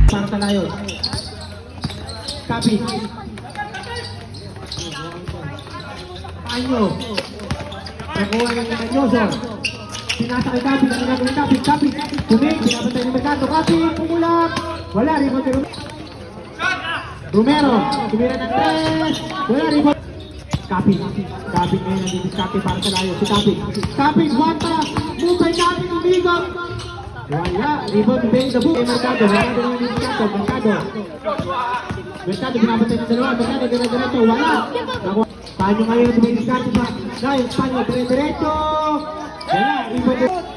para sa Lions. Kapit. Panyo. Nakuha ng Manyoso. Pinasa kay Kapit. Ang ginagawa ng Kapit. Kapit. Kumig. Pinapantay ng Mercado. Kapit. Pumulak. Wala. Rebound kay Romero. Tumira ng 3. Wala. Rebound. Kapit. Kapit ngayon ang didiskarte para sa Lions. Si Kapit. Kapit. Wanta. Move by Kapit. Umigot. Wala. Rebound. Bang the book. Mercado. Wala din ang didiskarte. Mercado. Mercado. Pinapantay ng dalawa. Mercado. Dire-diretso. Wala. Panyo ngayon. Tumidiskarte pa. Lions. Panyo. Dire-diretso. Wala. Rebound.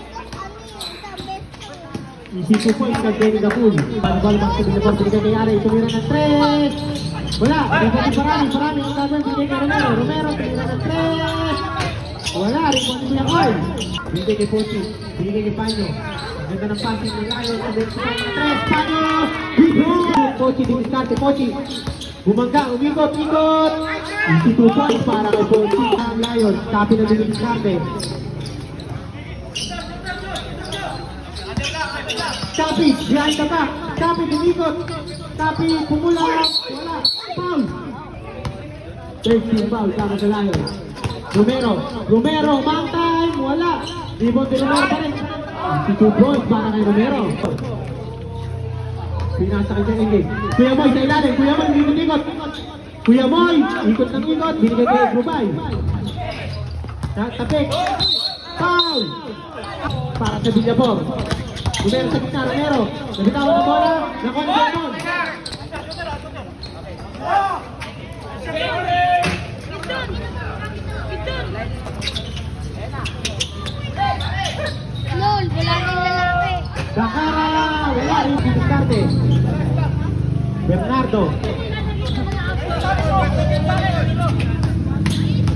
Easy 2 points kag Benny Gapul. Bal back to the ball. Binigay kay Ari. Tumira ng 3. Wala. Rebound Parami. Parami ang gagawin. Binigay kay Romero. Romero. Tumira ng 3. Wala. Rebound niya Koy. Binigay kay Pochi. Binigay kay Panyo. Ang ganda ng passing ng Lions. Ang ganda ng 3. Panyo. Rebound. Pochi. Diniscarte. Pochi. Bumangga. Umikot. Ikot. Easy 2 points para kay Pochi. Ang Lions. Tapi na diniscarte. Tapi, behind the back. Tapi, bumikot. Tapi, pumula. Wala. Foul. Third team foul para sa Lions. Romero. Romero, man time. Wala. Rebound ni Romero pa rin. 2 points para kay Romero. Pinasa kay Jengeng. Kuya Moy, sa ilalim. Kuya Moy, ikot-ikot. Kuya Moy, ikot ng ikot. Binigay kay Rubay. Tapik. Foul. Para sa Villabor. Romero sa gitna, Romero. Nabitawan ng bola. Nakuha ni Ganon. Lol, wala nang lalaki. Dakara. Wala rin si Discarte. Bernardo.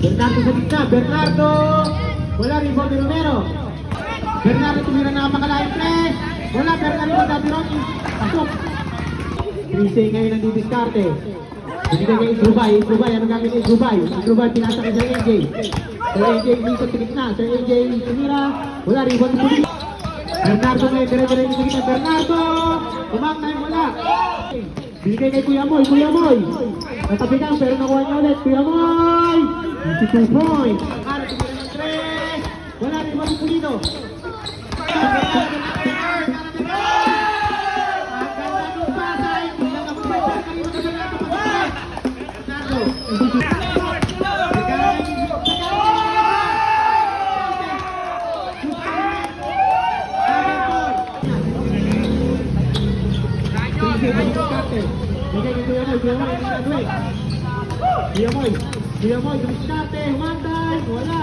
Bernardo sa gitna. Bernardo. Wala rin ni Romero. Bernardo tumira na makalain press. Wala, Bernardo dati Rocky. Pasok. Trisay ngayon ang didiskarte. Binigay kay Igrubay. Igrubay, ano gamit kay Igrubay? Igrubay, pinasa kay Sir AJ. Sir AJ, minsan tinik na. Sir AJ, tumira. Wala, rebound ni Puli. Bernardo ngayon, dire-dire yung kita. Bernardo! Kumang na yung wala. Binigay kay Kuya Moy. Kuya Moy. Natapitan, pero nakuha niya ulit. Kuya Moy! 22 points. Ano, tumira ng 3. Wala, rebound ni Pulino. Kuya Moy, Kuya Moy, Diskarte, Humantay, wala.